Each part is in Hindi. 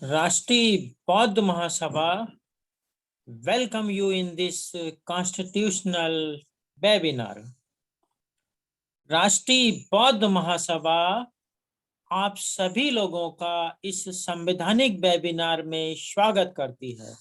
राष्ट्रीय बौद्ध महासभा welcome you in this constitutional webinar. राष्ट्रीय बौद्ध महासभा आप सभी लोगों का इस संवैधानिक वेबिनार में स्वागत करती है।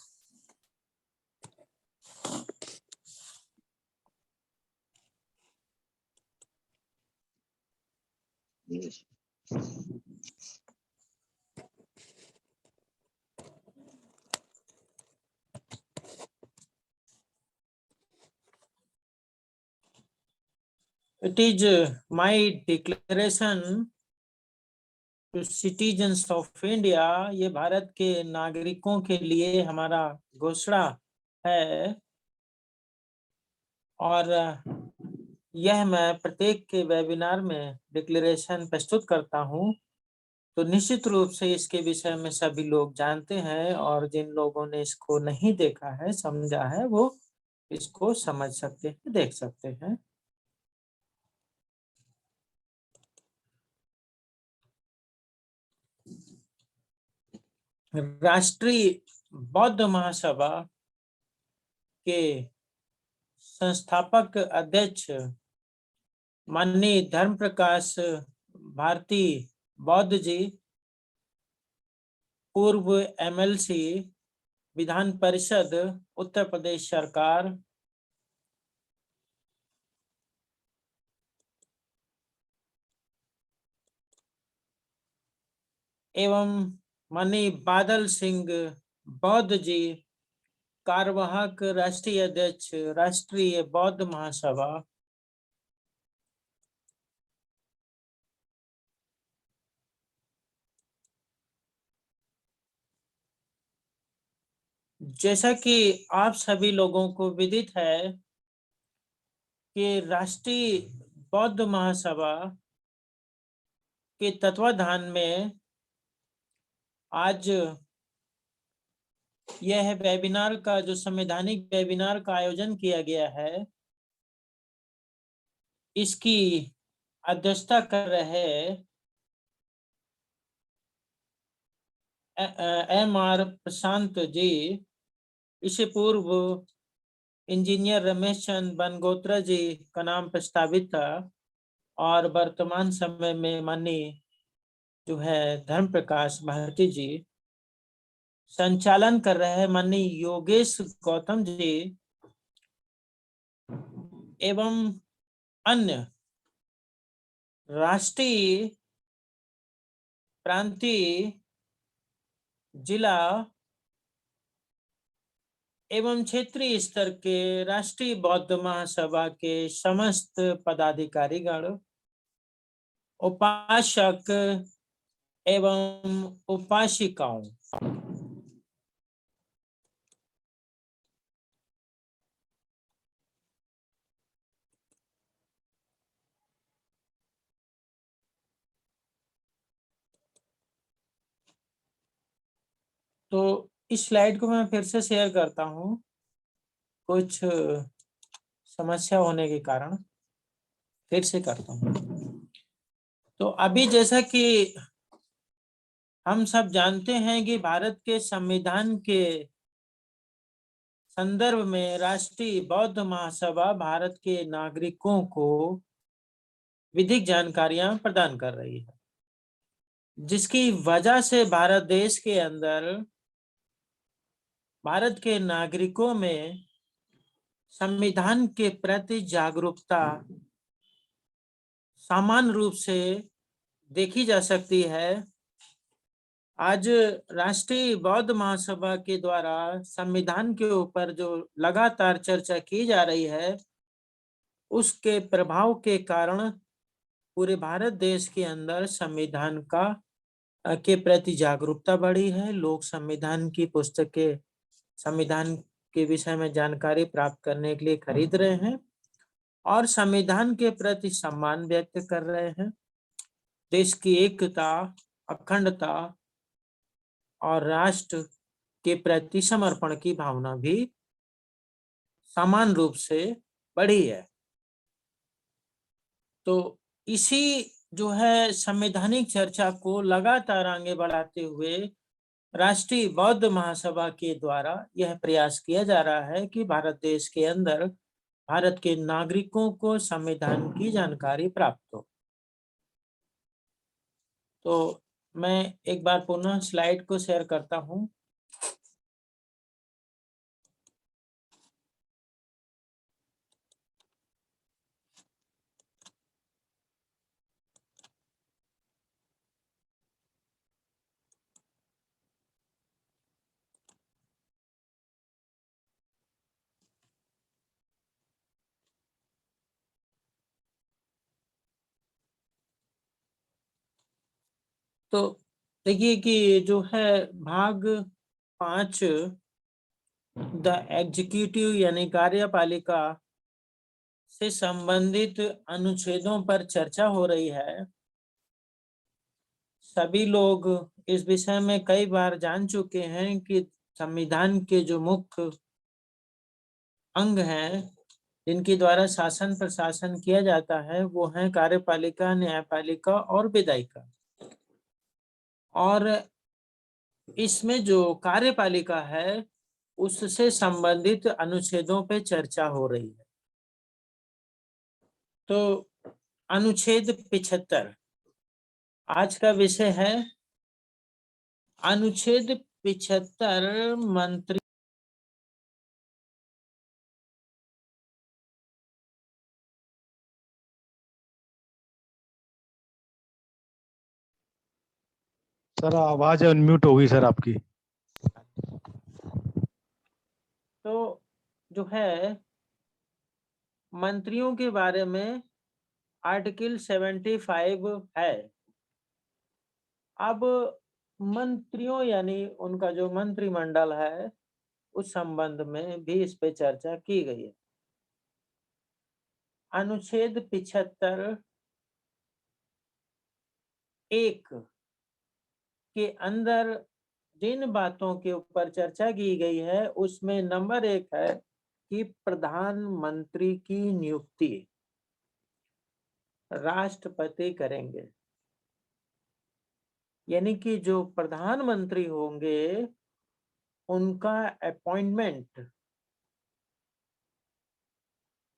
It is my declaration to citizens of India, ये भारत के नागरिकों के लिए हमारा घोषणा है और यह मैं प्रत्येक के वेबिनार में डिक्लेरेशन प्रस्तुत करता हूं, तो निश्चित रूप से इसके विषय में सभी लोग जानते हैं और जिन लोगों ने इसको नहीं देखा है, समझा है, वो इसको समझ सकते हैं, देख सकते हैं। राष्ट्रीय बौद्ध महासभा के संस्थापक अध्यक्ष माननीय धर्म प्रकाश भारती बौद्ध जी, पूर्व एमएलसी, विधान परिषद, उत्तर प्रदेश सरकार, एवं माननीय बादल सिंह बौद्ध जी, कार्यवाहक राष्ट्रीय अध्यक्ष राष्ट्रीय बौद्ध महासभा, जैसा कि आप सभी लोगों को विदित है कि राष्ट्रीय बौद्ध महासभा के तत्वाधान में आज यह वेबिनार का जो संवैधानिक वेबिनार का आयोजन किया गया है, इसकी अध्यक्षता कर रहे एम.आर. प्रशांत जी। इससे पूर्व इंजीनियर रमेश चंद बनगोत्रा जी का नाम प्रस्तावित था और वर्तमान समय में माननीय जो है धर्म प्रकाश भारती जी संचालन कर रहे हैं, माननीय योगेश गौतम जी एवं अन्य राष्ट्रीय, प्रांतीय, जिला एवं क्षेत्रीय स्तर के राष्ट्रीय बौद्ध महासभा के समस्त पदाधिकारीगण, उपासक एवं उपासिकाओं, तो इस स्लाइड को मैं फिर से शेयर करता हूं, कुछ समस्या होने के कारण फिर से करता हूं। तो अभी जैसा कि हम सब जानते हैं कि भारत के संविधान के संदर्भ में राष्ट्रीय बौद्ध महासभा भारत के नागरिकों को विधिक जानकारियां प्रदान कर रही है, जिसकी वजह से भारत देश के अंदर भारत के नागरिकों में संविधान के प्रति जागरूकता समान रूप से देखी जा सकती है। आज राष्ट्रीय बौद्ध महासभा के द्वारा संविधान के ऊपर जो लगातार चर्चा की जा रही है, उसके प्रभाव के कारण पूरे भारत देश के अंदर संविधान का के प्रति जागरूकता बढ़ी है। लोग संविधान की पुस्तकें, संविधान के विषय में जानकारी प्राप्त करने के लिए खरीद रहे हैं और संविधान के प्रति सम्मान व्यक्त कर रहे हैं। देश की एकता, अखंडता और राष्ट्र के प्रति समर्पण की भावना भी समान रूप से बढ़ी है। तो इसी जो है संवैधानिक चर्चा को लगातार आगे बढ़ाते हुए राष्ट्रीय बौद्ध महासभा के द्वारा यह प्रयास किया जा रहा है कि भारत देश के अंदर भारत के नागरिकों को संविधान की जानकारी प्राप्त हो। तो मैं एक बार पुनः स्लाइड को शेयर करता हूं। तो देखिए कि जो है भाग 5 द एग्जीक्यूटिव यानी कार्यपालिका से संबंधित अनुच्छेदों पर चर्चा हो रही है। सभी लोग इस विषय में कई बार जान चुके हैं कि संविधान के जो मुख्य अंग हैं जिनके द्वारा शासन प्रशासन किया जाता है वो है कार्यपालिका, न्यायपालिका और विधायिका। और इसमें जो कार्यपालिका है उससे संबंधित अनुच्छेदों पे चर्चा हो रही है। तो अनुच्छेद 75 आज का विषय है। अनुच्छेद 75 मंत्री सर आवाज अनम्यूट हो गई सर आपकी। तो जो है मंत्रियों के बारे में आर्टिकल 75 है। अब मंत्रियों यानी उनका जो मंत्रिमंडल है उस संबंध में भी इस पे चर्चा की गई है। अनुच्छेद 75 1 के अंदर जिन बातों के ऊपर चर्चा की गई है उसमें नंबर 1 है कि प्रधानमंत्री की नियुक्ति राष्ट्रपति करेंगे। यानी कि जो प्रधानमंत्री होंगे उनका अपॉइंटमेंट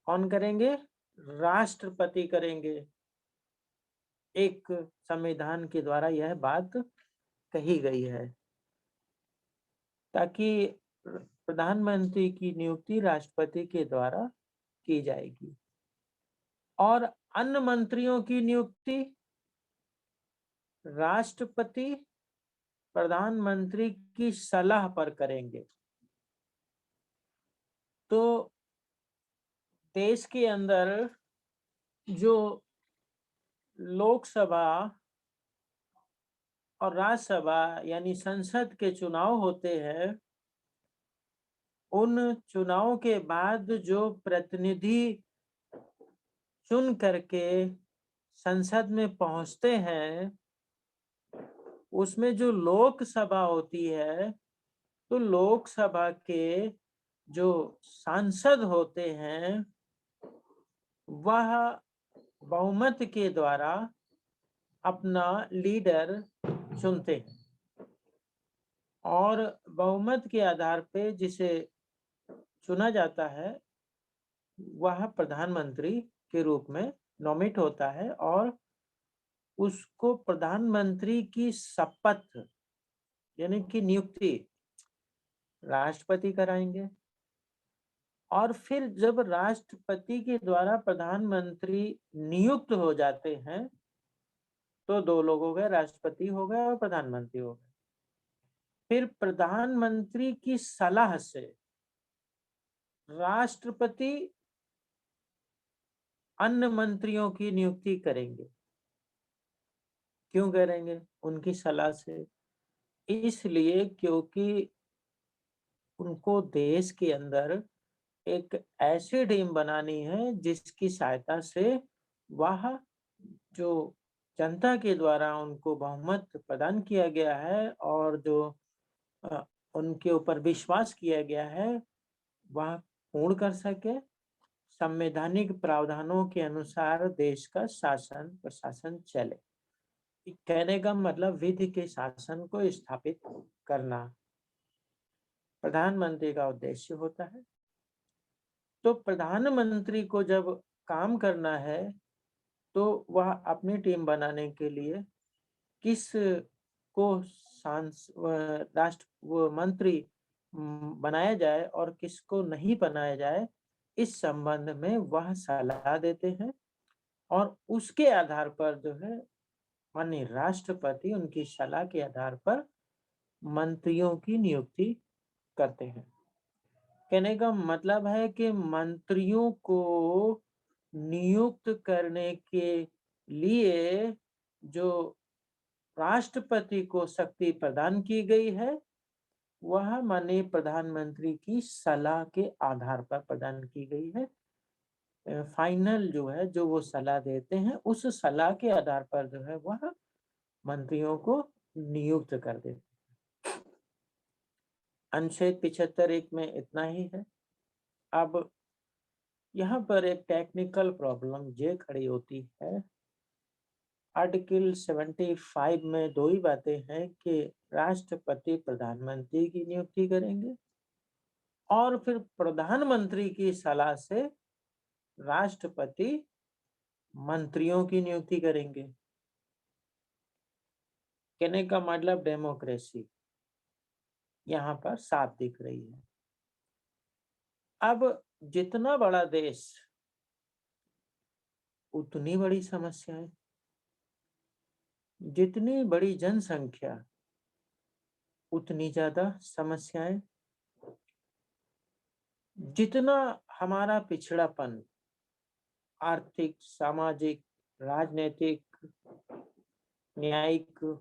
कौन करेंगे? राष्ट्रपति करेंगे। एक संविधान के द्वारा यह बात कही गई है ताकि प्रधानमंत्री की नियुक्ति राष्ट्रपति के द्वारा की जाएगी और अन्य मंत्रियों की नियुक्ति राष्ट्रपति प्रधानमंत्री की सलाह पर करेंगे। तो देश के अंदर जो लोकसभा और राज्यसभा यानी संसद के चुनाव होते हैं, उन चुनावों के बाद जो प्रतिनिधि चुन करके संसद में पहुंचते हैं उसमें जो लोकसभा होती है तो लोकसभा के जो सांसद होते हैं वह बहुमत के द्वारा अपना लीडर चुनते हैं और बहुमत के आधार पे जिसे चुना जाता है वह प्रधानमंत्री के रूप में नॉमिनेट होता है और उसको प्रधानमंत्री की शपथ यानी कि नियुक्ति राष्ट्रपति कराएंगे। और फिर जब राष्ट्रपति के द्वारा प्रधानमंत्री नियुक्त हो जाते हैं तो 2 लोग हो गए, राष्ट्रपति हो गए और प्रधानमंत्री हो गए। फिर प्रधानमंत्री की सलाह से राष्ट्रपति अन्य मंत्रियों की नियुक्ति करेंगे। क्यों करेंगे? उनकी सलाह से। इसलिए क्योंकि उनको देश के अंदर एक ऐसी टीम बनानी है जिसकी सहायता से वह जो जनता के द्वारा उनको बहुमत प्रदान किया गया है और जो उनके ऊपर विश्वास किया गया है वह पूर्ण कर सके, संवैधानिक प्रावधानों के अनुसार देश का शासन प्रशासन चले। कहने का मतलब विधि के शासन को स्थापित करना प्रधानमंत्री का उद्देश्य होता है। तो प्रधानमंत्री को जब काम करना है तो वह अपनी टीम बनाने के लिए किस को राष्ट्र वो मंत्री बनाया जाए और किसको नहीं बनाया जाए, इस संबंध में वह सलाह देते हैं और उसके आधार पर जो है माननीय राष्ट्रपति उनकी सलाह के आधार पर मंत्रियों की नियुक्ति करते हैं। कहने का मतलब है कि मंत्रियों को नियुक्त करने के लिए जो राष्ट्रपति को शक्ति प्रदान की गई है, वह माननीय प्रधानमंत्री की सलाह के आधार पर प्रदान की गई है। फाइनल जो है, जो वो सलाह देते हैं, उस सलाह के आधार पर जो है वह मंत्रियों को नियुक्त कर देते हैं। अनुच्छेद 75(1) में इतना ही है। अब यहाँ पर एक टेक्निकल प्रॉब्लम ये खड़ी होती है। आर्टिकल 75 में दो ही बातें हैं कि राष्ट्रपति प्रधानमंत्री की नियुक्ति करेंगे और फिर प्रधानमंत्री की सलाह से राष्ट्रपति मंत्रियों की नियुक्ति करेंगे। कहने का मतलब डेमोक्रेसी यहाँ पर साफ दिख रही है। अब जितना बड़ा देश उतनी बड़ी समस्याएं, जितनी बड़ी जनसंख्या उतनी ज्यादा समस्याएं, जितना हमारा पिछड़ापन आर्थिक, सामाजिक, राजनीतिक, न्यायिक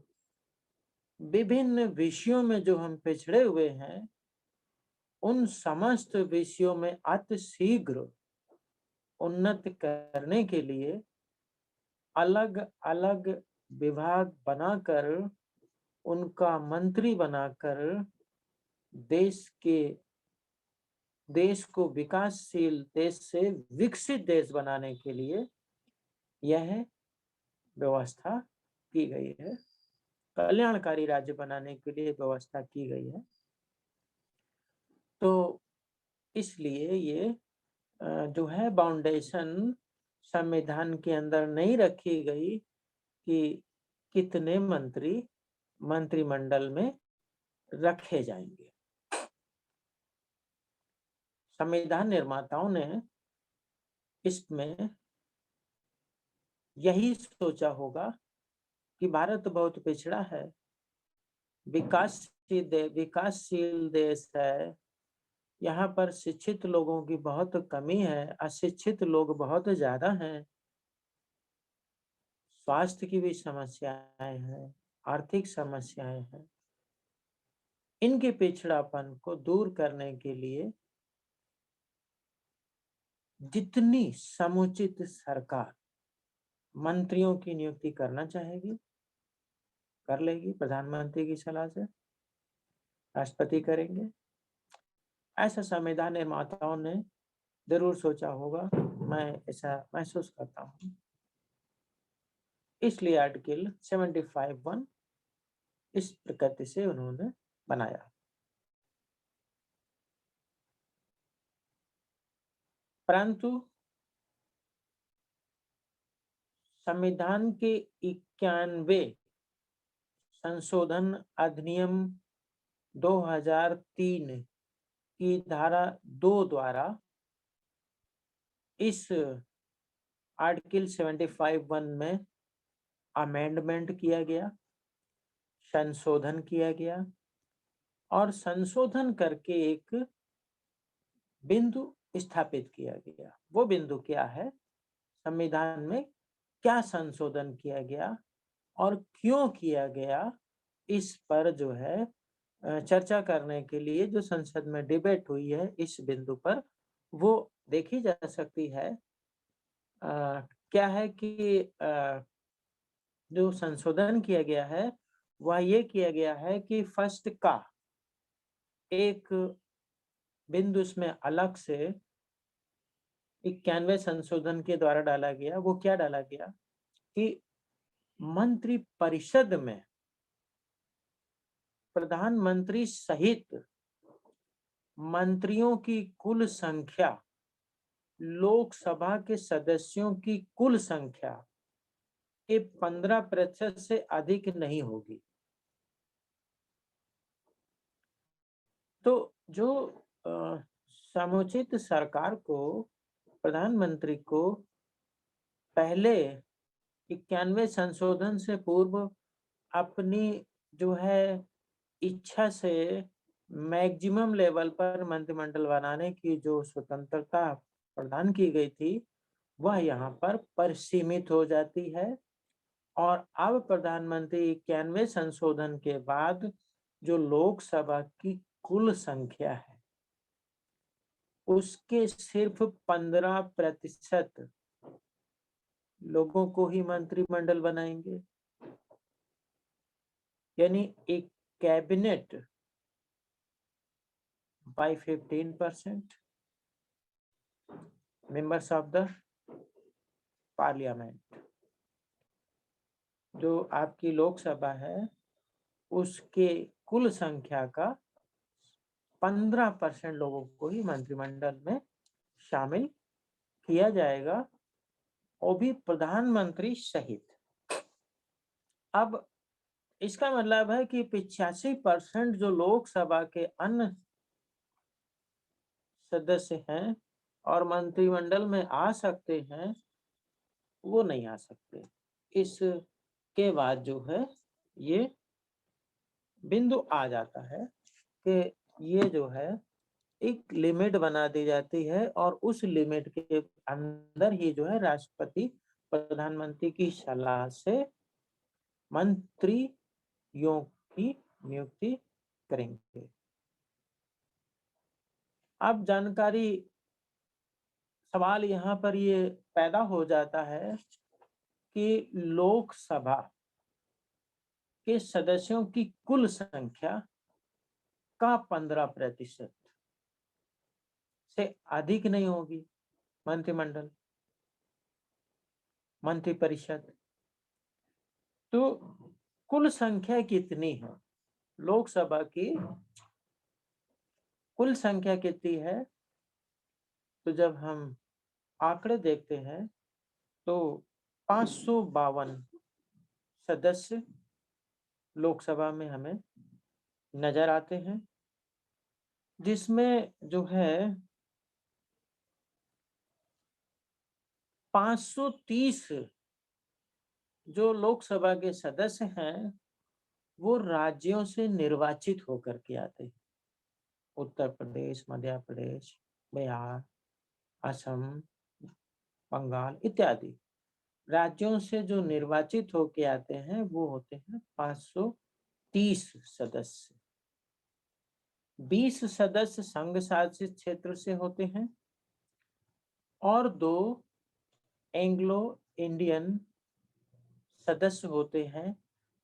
विभिन्न विषयों में जो हम पिछड़े हुए हैं, उन समस्त विषयों में अतिशीघ्र उन्नत करने के लिए अलग अलग विभाग बनाकर उनका मंत्री बनाकर देश को विकासशील देश से विकसित देश बनाने के लिए यह व्यवस्था की गई है, कल्याणकारी राज्य बनाने के लिए व्यवस्था की गई है। तो इसलिए ये जो है बाउंडेशन संविधान के अंदर नहीं रखी गई कि कितने मंत्री मंत्रिमंडल में रखे जाएंगे। संविधान निर्माताओं ने इसमें यही सोचा होगा कि भारत बहुत पिछड़ा है, विकासशील देश है, यहाँ पर शिक्षित लोगों की बहुत कमी है, अशिक्षित लोग बहुत ज्यादा हैं, स्वास्थ्य की भी समस्याएं हैं, आर्थिक समस्याएं हैं। इनके पिछड़ापन को दूर करने के लिए जितनी समुचित सरकार मंत्रियों की नियुक्ति करना चाहेगी कर लेगी, प्रधानमंत्री की सलाह से राष्ट्रपति करेंगे। ऐसा संविधान निर्माताओं ने जरूर सोचा होगा, मैं ऐसा महसूस करता हूँ। इसलिए आर्टिकल 75(1) इस प्रकृति से उन्होंने बनाया। परंतु संविधान के 91 संशोधन अधिनियम 2003 की धारा 2 द्वारा इस आर्टिकल 75(1) में अमेंडमेंट किया गया, संशोधन किया गया और संशोधन करके एक बिंदु स्थापित किया गया। वो बिंदु क्या है, संविधान में क्या संशोधन किया गया और क्यों किया गया, इस पर जो है चर्चा करने के लिए जो संसद में डिबेट हुई है इस बिंदु पर, वो देखी जा सकती है। क्या है कि जो संशोधन किया गया है वह ये किया गया है कि फर्स्ट का एक बिंदु इसमें अलग से 91 संशोधन के द्वारा डाला गया। वो क्या डाला गया कि मंत्री परिषद में प्रधानमंत्री सहित मंत्रियों की कुल संख्या लोकसभा के सदस्यों की कुल संख्या के 15% से अधिक नहीं होगी। तो जो समुचित सरकार को, प्रधानमंत्री को पहले 91 संशोधन से पूर्व अपनी जो है इच्छा से मैक्सिमम लेवल पर मंत्रिमंडल बनाने की जो स्वतंत्रता प्रदान की गई थी, वह यहाँ पर परिसीमित हो जाती है। और अब प्रधानमंत्री 91 संशोधन के बाद जो लोकसभा की कुल संख्या है उसके सिर्फ 15% लोगों को ही मंत्रिमंडल बनाएंगे। यानी एक cabinet by 15% members of the parliament, जो आपकी लोकसभा है उसके कुल संख्या का 15% लोगों को ही मंत्रिमंडल में शामिल किया जाएगा, वो भी प्रधानमंत्री सहित। अब इसका मतलब है कि 85% जो लोकसभा के अन्य सदस्य हैं और मंत्रिमंडल में आ सकते हैं, वो नहीं आ सकते। इसके बाद जो है ये बिंदु आ जाता है कि ये जो है एक लिमिट बना दी जाती है और उस लिमिट के अंदर ही जो है राष्ट्रपति प्रधानमंत्री की सलाह से मंत्रियों की नियुक्ति करेंगे। अब जानकारी सवाल यहाँ पर ये पैदा हो जाता है कि लोकसभा के सदस्यों की कुल संख्या का 15% से अधिक नहीं होगी मंत्रिमंडल, मंत्रिपरिषद। तो कुल संख्या कितनी है? लोकसभा की कुल संख्या कितनी है? तो जब हम आंकड़े देखते हैं तो 552 सदस्य लोकसभा में हमें नजर आते हैं, जिसमें जो है 530 जो लोकसभा के सदस्य हैं वो राज्यों से निर्वाचित होकर के आते हैं। उत्तर प्रदेश, मध्य प्रदेश, बिहार, असम, बंगाल इत्यादि राज्यों से जो निर्वाचित होके आते हैं वो होते हैं 530 सदस्य। 20 सदस्य संघ शासित क्षेत्र से होते हैं और 2 एंग्लो इंडियन सदस्य होते हैं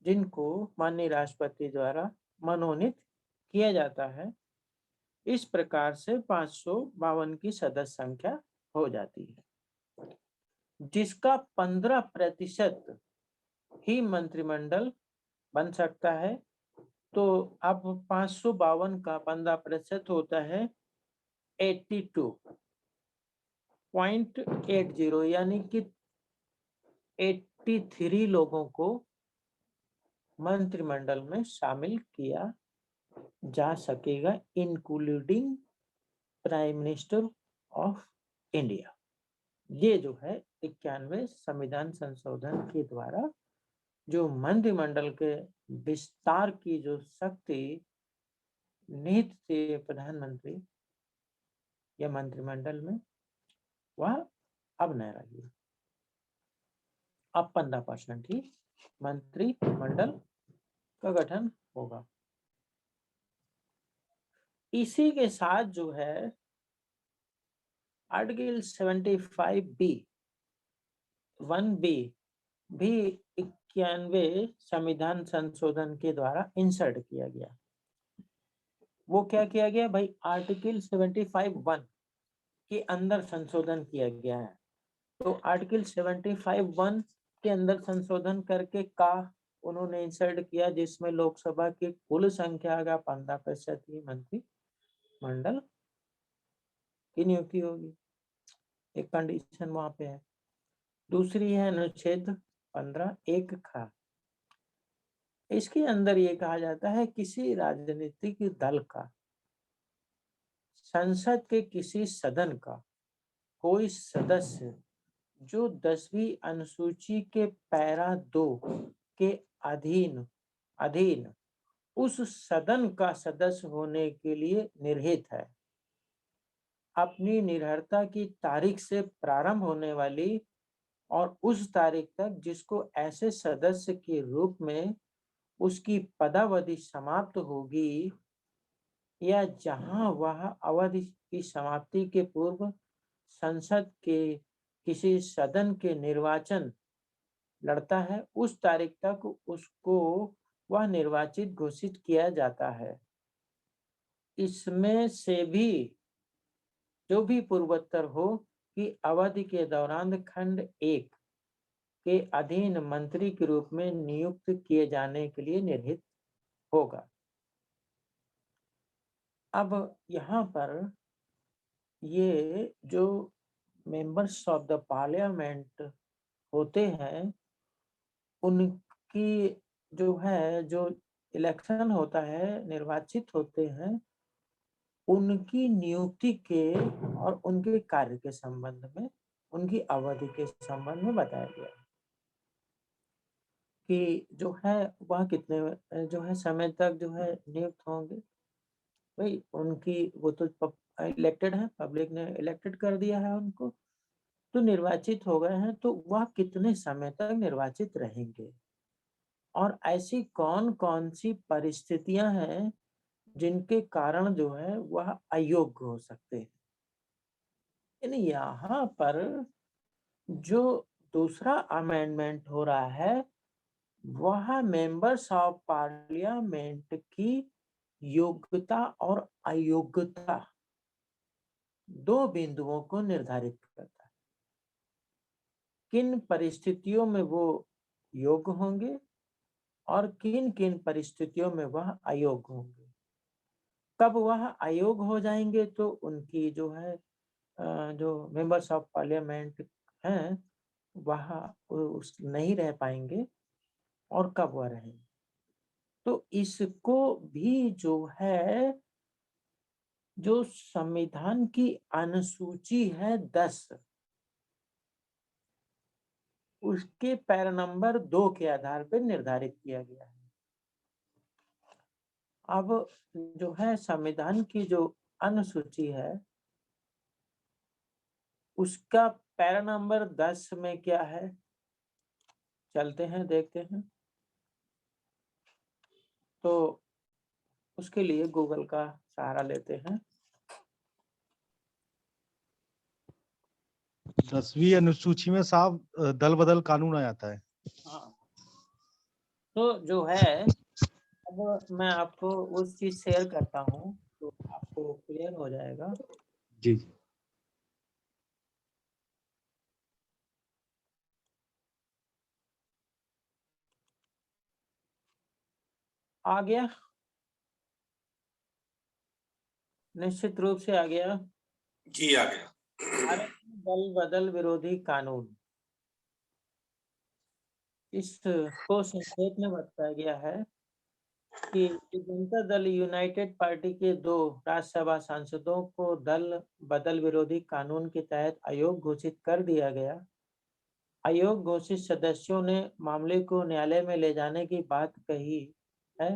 जिनको माननीय राष्ट्रपति द्वारा मनोनीत किया जाता है। इस प्रकार से 552 की सदस्य संख्या हो जाती है, जिसका 15% ही मंत्रिमंडल बन सकता है। तो अब 552 का 15% होता है 82.80, यानी कि 83 लोगों को मंत्रिमंडल में शामिल किया जा सकेगा, including prime minister of India. ये जो है 91 संविधान संशोधन के द्वारा जो मंत्रिमंडल के विस्तार की जो शक्ति निहित थी प्रधानमंत्री या मंत्रिमंडल में, वह अब नहीं रही। अब 15% ही मंत्रिमंडल का गठन होगा। इसी के साथ जो है आर्टिकल 75B 1B भी 91 संविधान संशोधन के द्वारा इंसर्ट किया गया। वो क्या किया गया भाई? आर्टिकल 75(1) के अंदर संशोधन किया गया है। तो आर्टिकल 75(1) के अंदर संशोधन करके का उन्होंने इंसर्ट किया, जिसमें लोकसभा की कुल संख्या का 15% ही मंत्री मंडल की नियुक्ति होगी। एक कंडीशन वहां पे है। दूसरी है अनुच्छेद 15(1) खा। इसके अंदर ये कहा जाता है किसी राजनीतिक दल का, संसद के किसी सदन का कोई सदस्य जो 10वीं अनुसूची के पैरा 2 के अधीन अधीन उस सदन का सदस्य होने के लिए निर्हित है, अपनी निर्हरता की तारीख से प्रारंभ होने वाली और उस तारीख तक जिसको ऐसे सदस्य के रूप में उसकी पदावधि समाप्त होगी, या जहां वह अवधि की समाप्ति के पूर्व संसद के किसी सदन के निर्वाचन लड़ता है, उस तारीख तक उसको वह निर्वाचित घोषित किया जाता है। इसमें से भी जो भी पूर्वोत्तर हो कि अवधि के दौरान खंड 1 के अधीन मंत्री के रूप में नियुक्त किए जाने के लिए निर्हित होगा। अब यहाँ पर ये जो मेंबर्स ऑफ द पार्लियामेंट होते हैं, उनकी जो इलेक्शन होता है, निर्वाचित होते हैं, उनकी नियुक्ति के और उनके कार्य के संबंध में, उनकी अवधि के संबंध में बताया गया कि जो है वह कितने जो है समय तक जो है नियुक्त होंगे। भाई उनकी वो तो इलेक्टेड है, पब्लिक ने इलेक्टेड कर दिया है उनको, तो निर्वाचित हो गए हैं, तो वह कितने समय तक निर्वाचित रहेंगे और ऐसी कौन कौन सी परिस्थितियां हैं जिनके कारण जो है वह अयोग्य हो सकते हैं। यानी यहाँ पर जो दूसरा अमेंडमेंट हो रहा है वह मेंबर्स ऑफ पार्लियामेंट की योग्यता और अयोग्यता दो बिंदुओं को निर्धारित करता है। किन परिस्थितियों में वो योग्य होंगे और किन किन परिस्थितियों में वह अयोग्य होंगे। कब वह अयोग्य हो जाएंगे तो उनकी जो है जो मेंबर्स ऑफ पार्लियामेंट हैं वह उस नहीं रह पाएंगे और कब वह रहेंगे। तो इसको भी जो है जो संविधान की अनुसूची है 10 उसके पैरा नंबर 2 के आधार पर निर्धारित किया गया है। अब जो है संविधान की जो अनुसूची है उसका पैरा नंबर 10 में क्या है, चलते हैं देखते हैं। तो उसके लिए गूगल का सहारा लेते हैं। 10वीं अनुसूची में साहब दल बदल कानून आ जाता है। हाँ, तो जो है अब मैं आपको उस चीज शेयर करता हूँ तो आपको क्लियर हो जाएगा। जी आ गया, निश्चित रूप से आ गया। जी आ गया। भारत में दल बदल विरोधी कानून, इसको संक्षेप में बताया गया है कि जनता दल यूनाइटेड पार्टी के 2 राज्यसभा सांसदों को दल बदल विरोधी कानून के तहत अयोग्य घोषित कर दिया गया। अयोग्य घोषित सदस्यों ने मामले को न्यायालय में ले जाने की बात कही है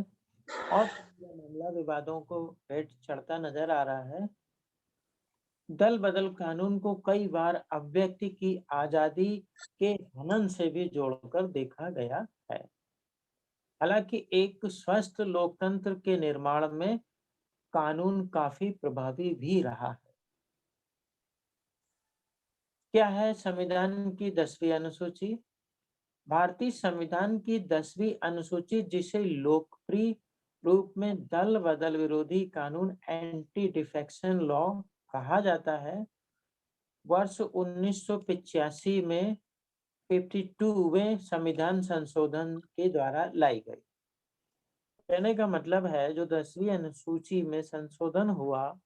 और मामला विवादों को भेंट चढ़ता नजर आ रहा है। दल बदल कानून को कई बार अभिव्यक्ति की आजादी के हनन से भी जोड़कर देखा गया है। हालांकि एक स्वस्थ लोकतंत्र के निर्माण में कानून काफी प्रभावी भी रहा है। क्या है संविधान की 10वीं अनुसूची? भारतीय संविधान की 10वीं अनुसूची, जिसे लोकप्रिय रूप में दल बदल विरोधी कानून एंटी डिफेक्शन लॉ कहा जाता है, वर्ष 1985 में 52वें संविधान संशोधन के द्वारा लाई गई। कहने का मतलब है जो 10वीं अनुसूची में संशोधन हुआ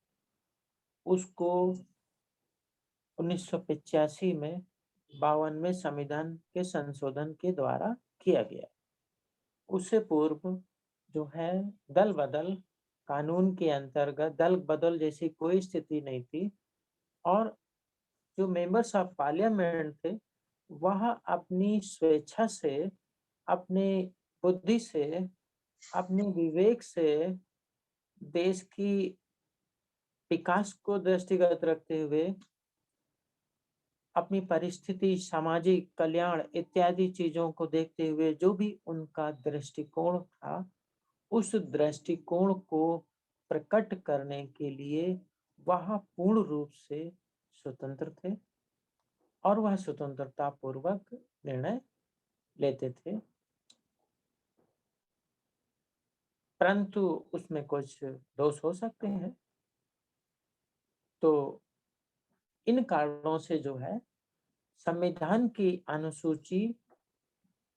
उसको 1985 में 52वें संविधान के संशोधन के द्वारा किया गया। उससे पूर्व जो है दल बदल कानून के अंतर्गत दल बदल जैसी कोई स्थिति नहीं थी और जो मेंबर्स ऑफ पार्लियामेंट थे वह अपनी स्वेच्छा से, अपनी बुद्धि से, अपने विवेक से देश की विकास को दृष्टिगत रखते हुए अपनी परिस्थिति, सामाजिक कल्याण इत्यादि चीजों को देखते हुए जो भी उनका दृष्टिकोण था, उस दृष्टिकोण को प्रकट करने के लिए वह पूर्ण रूप से स्वतंत्र थे और वह स्वतंत्रता पूर्वक निर्णय लेते थे। परंतु उसमें कुछ दोष हो सकते हैं। तो इन कारणों से जो है संविधान की अनुसूची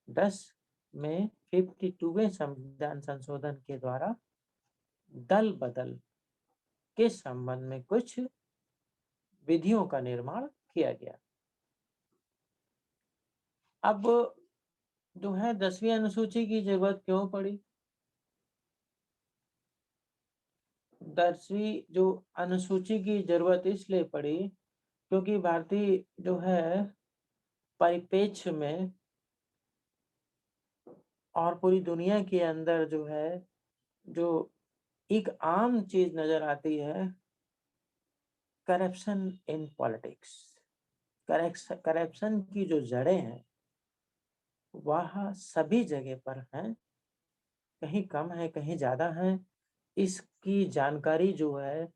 10 में 52वें संविधान संशोधन के द्वारा दल बदल के संबंध में कुछ विधियों का निर्माण किया गया। अब जो है 10वीं अनुसूची की जरूरत क्यों पड़ी? 10वीं जो अनुसूची की जरूरत इसलिए पड़ी क्योंकि भारतीय जो है परिप्रेक्ष्य में और पूरी दुनिया के अंदर जो है जो एक आम चीज नजर आती है, करप्शन इन पॉलिटिक्स। करप्शन की जो जड़ें हैं वह सभी जगह पर हैं, कहीं कम है कहीं ज्यादा है। इसकी जानकारी जो है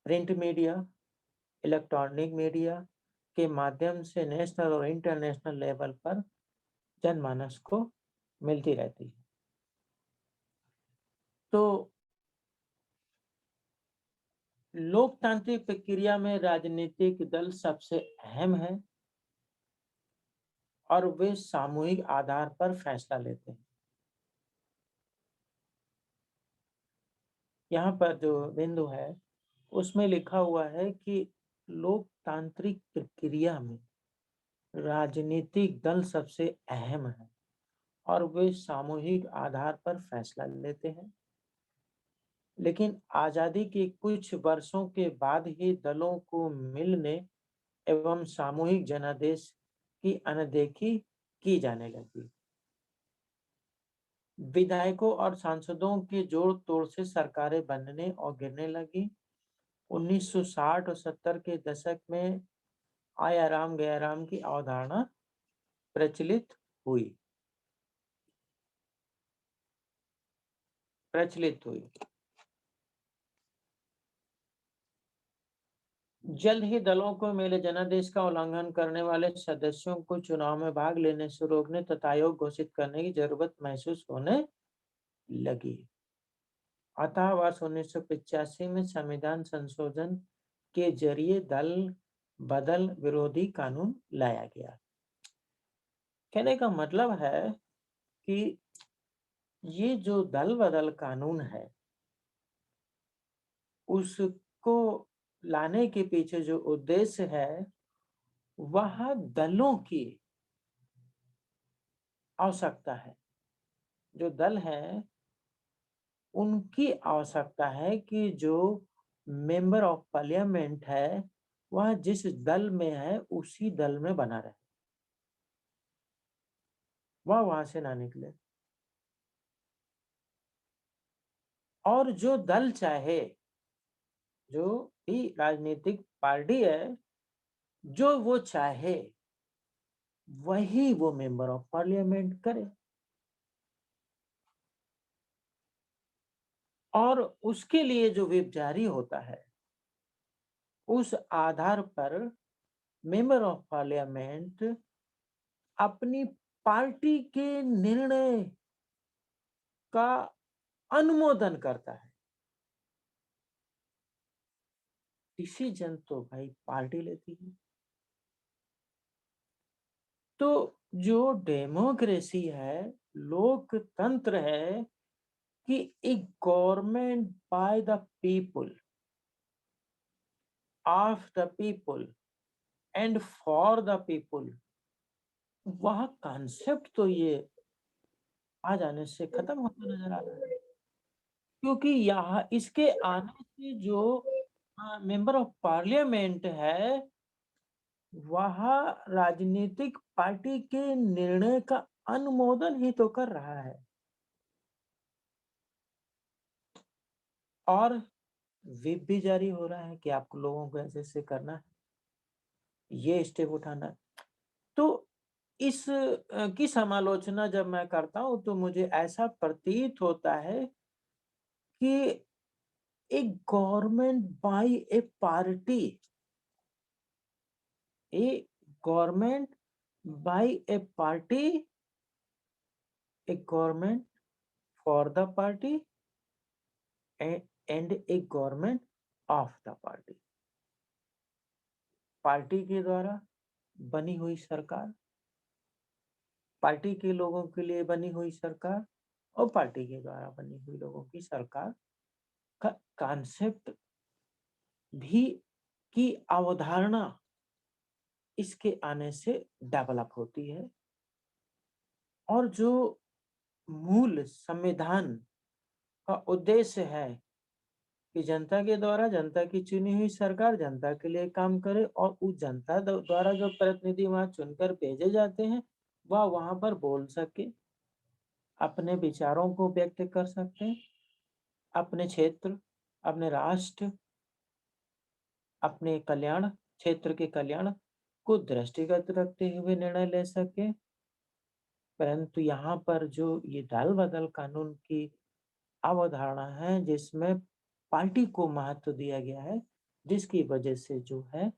प्रिंट मीडिया, इलेक्ट्रॉनिक मीडिया के माध्यम से नेशनल और इंटरनेशनल लेवल पर जनमानस को मिलती रहती है। तो लोकतांत्रिक प्रक्रिया में राजनीतिक दल सबसे अहम है और वे सामूहिक आधार पर फैसला लेते हैं। यहाँ पर जो बिंदु है उसमें लिखा हुआ है कि लोकतांत्रिक प्रक्रिया में राजनीतिक दल सबसे अहम है और वे सामूहिक आधार पर फैसला लेते हैं। लेकिन आजादी के कुछ वर्षों के बाद ही दलों को मिलने एवं सामूहिक जनादेश की अनदेखी की जाने लगी। विधायकों और सांसदों के जोड़ तोड़ से सरकारें बनने और गिरने लगी। 1960 और 70 के दशक में आया राम गया राम की अवधारणा प्रचलित हुई। जल्द ही दलों को मिले जनादेश का उल्लंघन करने वाले सदस्यों को चुनाव में भाग लेने से रोकने तथा आयोग घोषित करने की जरूरत महसूस होने लगी। अतः वर्ष 1985 में संविधान संशोधन के जरिए दल बदल विरोधी कानून लाया गया। कहने का मतलब है कि ये जो दल बदल कानून है उसको लाने के पीछे जो उद्देश्य है वह दलों की आवश्यकता है। जो दल है उनकी आवश्यकता है कि जो मेंबर ऑफ पार्लियामेंट है वह जिस दल में है उसी दल में बना रहे, वह वहां से ना निकले। और जो दल चाहे, जो भी राजनीतिक पार्टी है, जो वो चाहे वही वो मेंबर ऑफ पार्लियामेंट करे और उसके लिए जो व्हिप जारी होता है उस आधार पर मेंबर ऑफ पार्लियामेंट अपनी पार्टी के निर्णय का अनुमोदन करता है। डिसीजन तो भाई पार्टी लेती है। तो जो डेमोक्रेसी है, लोकतंत्र है कि एक government by the people, of the people and for the people, वह कॉन्सेप्ट तो ये आ जाने से खत्म होता नजर आ रहा है। क्योंकि यहाँ इसके आने से जो मेंबर ऑफ पार्लियामेंट है, वह राजनीतिक पार्टी के निर्णय का अनुमोदन ही तो कर रहा है और व्हिप भी जारी हो रहा है कि आप लोगों को ऐसे ऐसे करना है, ये स्टेप उठाना है। तो इस की समालोचना जब मैं करता हूं तो मुझे ऐसा प्रतीत होता है कि एक government by A party, A government by A party, A government for the party and A government of the party. Party के द्वारा बनी हुई सरकार, पार्टी के लोगों के लिए बनी हुई सरकार और पार्टी के द्वारा बनी हुई लोगों की सरकार का कॉन्सेप्ट भी की अवधारणा इसके आने से डेवलप होती है। और जो मूल संविधान का उद्देश्य है कि जनता के द्वारा जनता की चुनी हुई सरकार जनता के लिए काम करे और उस जनता द्वारा जो प्रतिनिधि वहां चुनकर भेजे जाते हैं वह वहां पर बोल सके, अपने विचारों को व्यक्त कर सकते हैं, अपने क्षेत्र, अपने राष्ट्र, अपने कल्याण, क्षेत्र के कल्याण को दृष्टिगत रखते हुए निर्णय ले सके। परंतु यहाँ पर जो ये दल बदल कानून की अवधारणा है जिसमें पार्टी को महत्व दिया गया है, जिसकी वजह से जो है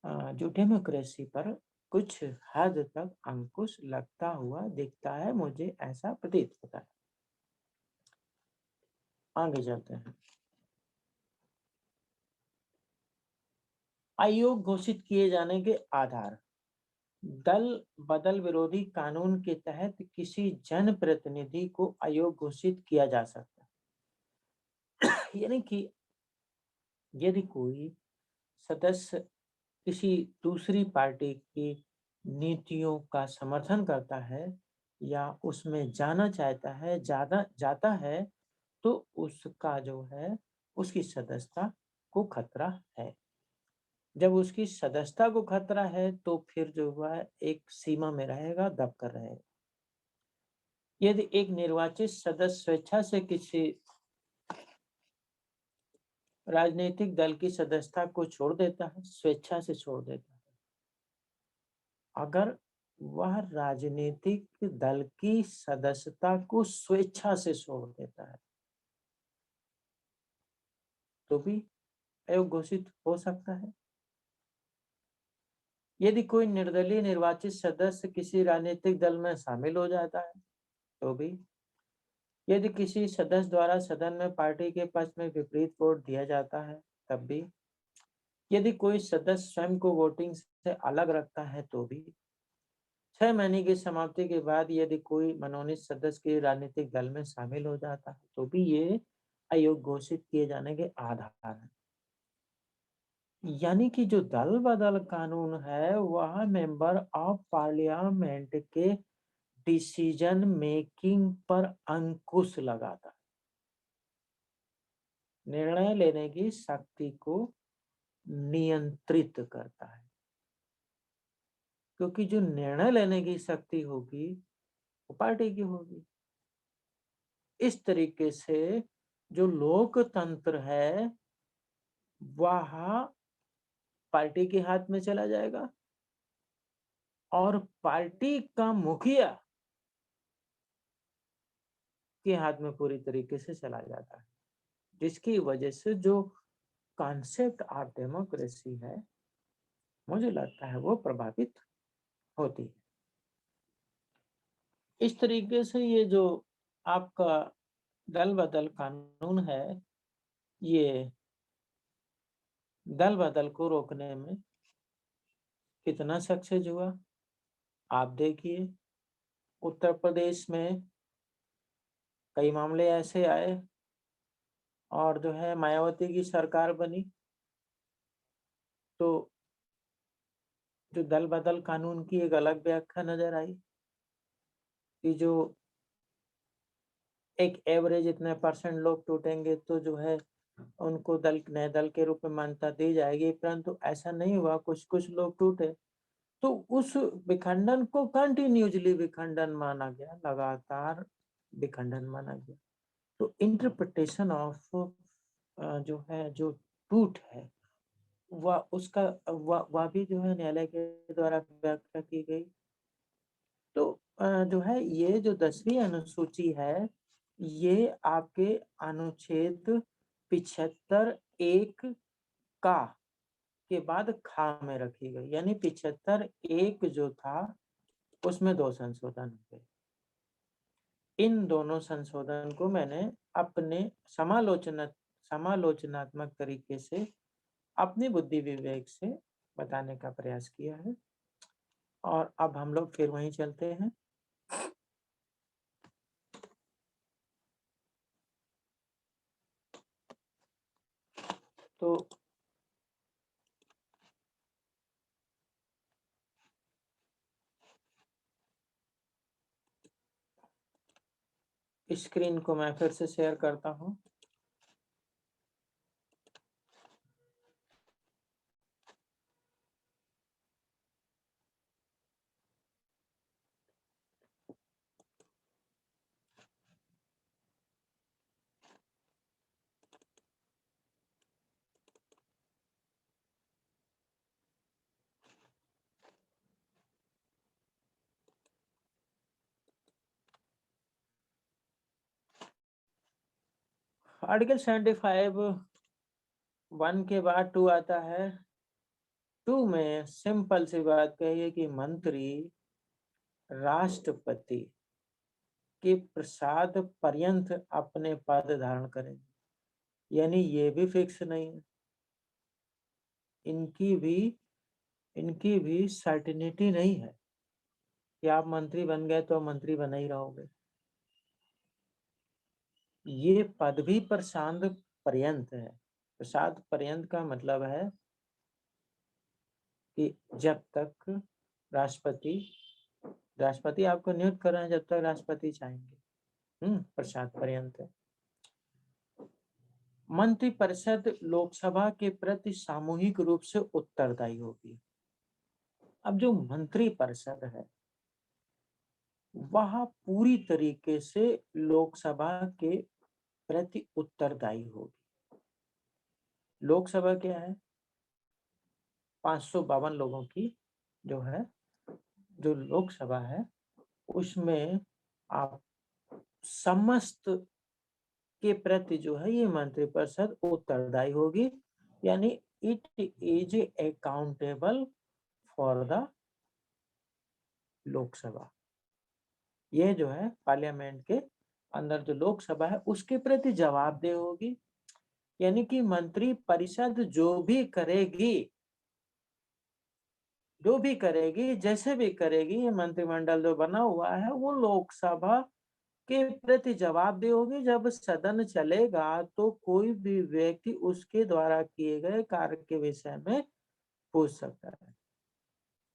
जो डेमोक्रेसी पर कुछ हद तक अंकुश लगता हुआ दिखता है, मुझे ऐसा प्रतीत होता है। आगे चलते हैं। आयोग घोषित किए जाने के आधार। दल बदल विरोधी कानून के तहत किसी जनप्रतिनिधि को अयोग्य घोषित किया जा सकता है। यानी कि यदि कोई सदस्य किसी दूसरी पार्टी की नीतियों का समर्थन करता है या उसमें जाना चाहता है, ज्यादा जाता है, तो उसका जो है उसकी सदस्यता को खतरा है। जब उसकी सदस्यता को खतरा है तो फिर जो है एक सीमा में रहेगा, दबकर रहेगा। यदि एक निर्वाचित सदस्य स्वेच्छा से किसी राजनीतिक दल की सदस्यता को छोड़ देता है, स्वेच्छा से छोड़ देता है, अगर वह राजनीतिक दल की सदस्यता को स्वेच्छा से छोड़ देता है तो भी अयोग्य घोषित हो सकता है। यदि कोई निर्दलीय निर्वाचित सदस्य किसी राजनीतिक दल में शामिल हो जाता है तो भी। यदि किसी सदस्य द्वारा सदन में पार्टी के पक्ष में विपरीत वोट दिया जाता है तब भी। यदि कोई सदस्य स्वयं को वोटिंग से अलग रखता है तो भी। 6 महीने की समाप्ति के बाद यदि कोई मनोनीत सदस्य के राजनीतिक दल में शामिल हो जाता है तो भी ये अयोग्य घोषित किए जाने के आधार है। यानी कि जो दल बदल कानून है वह मेंबर ऑफ पार्लियामेंट के डिसीजन मेकिंग पर अंकुश लगाता है, निर्णय लेने की शक्ति को नियंत्रित करता है। क्योंकि जो निर्णय लेने की शक्ति होगी वो पार्टी की होगी। इस तरीके से जो लोकतंत्र है वह पार्टी के हाथ में चला जाएगा और पार्टी का मुखिया के हाथ में पूरी तरीके से चला जाता है, जिसकी वजह से जो कॉन्सेप्ट ऑफ डेमोक्रेसी है मुझे लगता है वो प्रभावित होती है। इस तरीके से ये जो आपका दल बदल कानून है ये दल बदल को रोकने में कितना सक्सेस हुआ आप देखिए उत्तर प्रदेश में कई मामले ऐसे आए और जो है मायावती की सरकार बनी, तो जो दल बदल कानून की एक अलग व्याख्या नजर आई कि जो एक एवरेज इतने परसेंट लोग टूटेंगे तो जो है उनको दल नए दल के रूप में मान्यता दी जाएगी, परंतु ऐसा नहीं हुआ, कुछ कुछ लोग टूटे। तो उस विखंडन को कंटिन्यूसली विखंडन माना गया, लगातार विखंडन माना गया। तो इंटरप्रिटेशन ऑफ जो है जो टूट है वह उसका वह भी जो है न्यायालय के द्वारा व्याख्या की गई। तो जो है ये जो 10वीं अनुसूची है, ये आपके अनुच्छेद 75 एक का के बाद खा में रखी गई, यानी 75 एक जो था उसमें 2 संशोधन हुए। इन दोनों संशोधन को मैंने अपने समालोचनात्मक तरीके से अपनी बुद्धि विवेक से बताने का प्रयास किया है। और अब हम लोग फिर वहीं चलते हैं। तो स्क्रीन को मैं फिर से शेयर करता हूं। आर्टिकल 75 1 के बाद 2 आता है। 2 में सिंपल सी बात कही कि मंत्री राष्ट्रपति के प्रसाद पर्यंत अपने पद धारण करेंगे, यानी ये भी फिक्स नहीं है। इनकी भी सर्टिनिटी नहीं है कि आप मंत्री बन गए तो मंत्री बना ही रहोगे। ये पद भी प्रसाद पर्यंत है। प्रसाद पर्यंत का मतलब है कि जब तक राष्ट्रपति आपको नियुक्त कर रहे हैं, जब तक राष्ट्रपति चाहेंगे, प्रसाद पर्यंत है। मंत्रिपरिषद लोकसभा के प्रति सामूहिक रूप से उत्तरदायी होगी। अब जो मंत्रिपरिषद है वह पूरी तरीके से लोकसभा के प्रति उत्तरदायी होगी। लोकसभा क्या है? 552 लोगों की जो है जो लोकसभा है उसमें आप समस्त के प्रति जो है ये मंत्रिपरिषद उत्तरदायी होगी, यानी it is accountable for the Lok Sabha. ये जो है पार्लियामेंट के अंदर जो लोकसभा है उसके प्रति जवाबदेह होगी, यानी कि मंत्री परिषद जो भी करेगी जैसे भी करेगी, ये मंत्रिमंडल जो बना हुआ है वो लोकसभा के प्रति जवाबदेह होगी। जब सदन चलेगा तो कोई भी व्यक्ति उसके द्वारा किए गए कार्य के विषय में पूछ सकता है,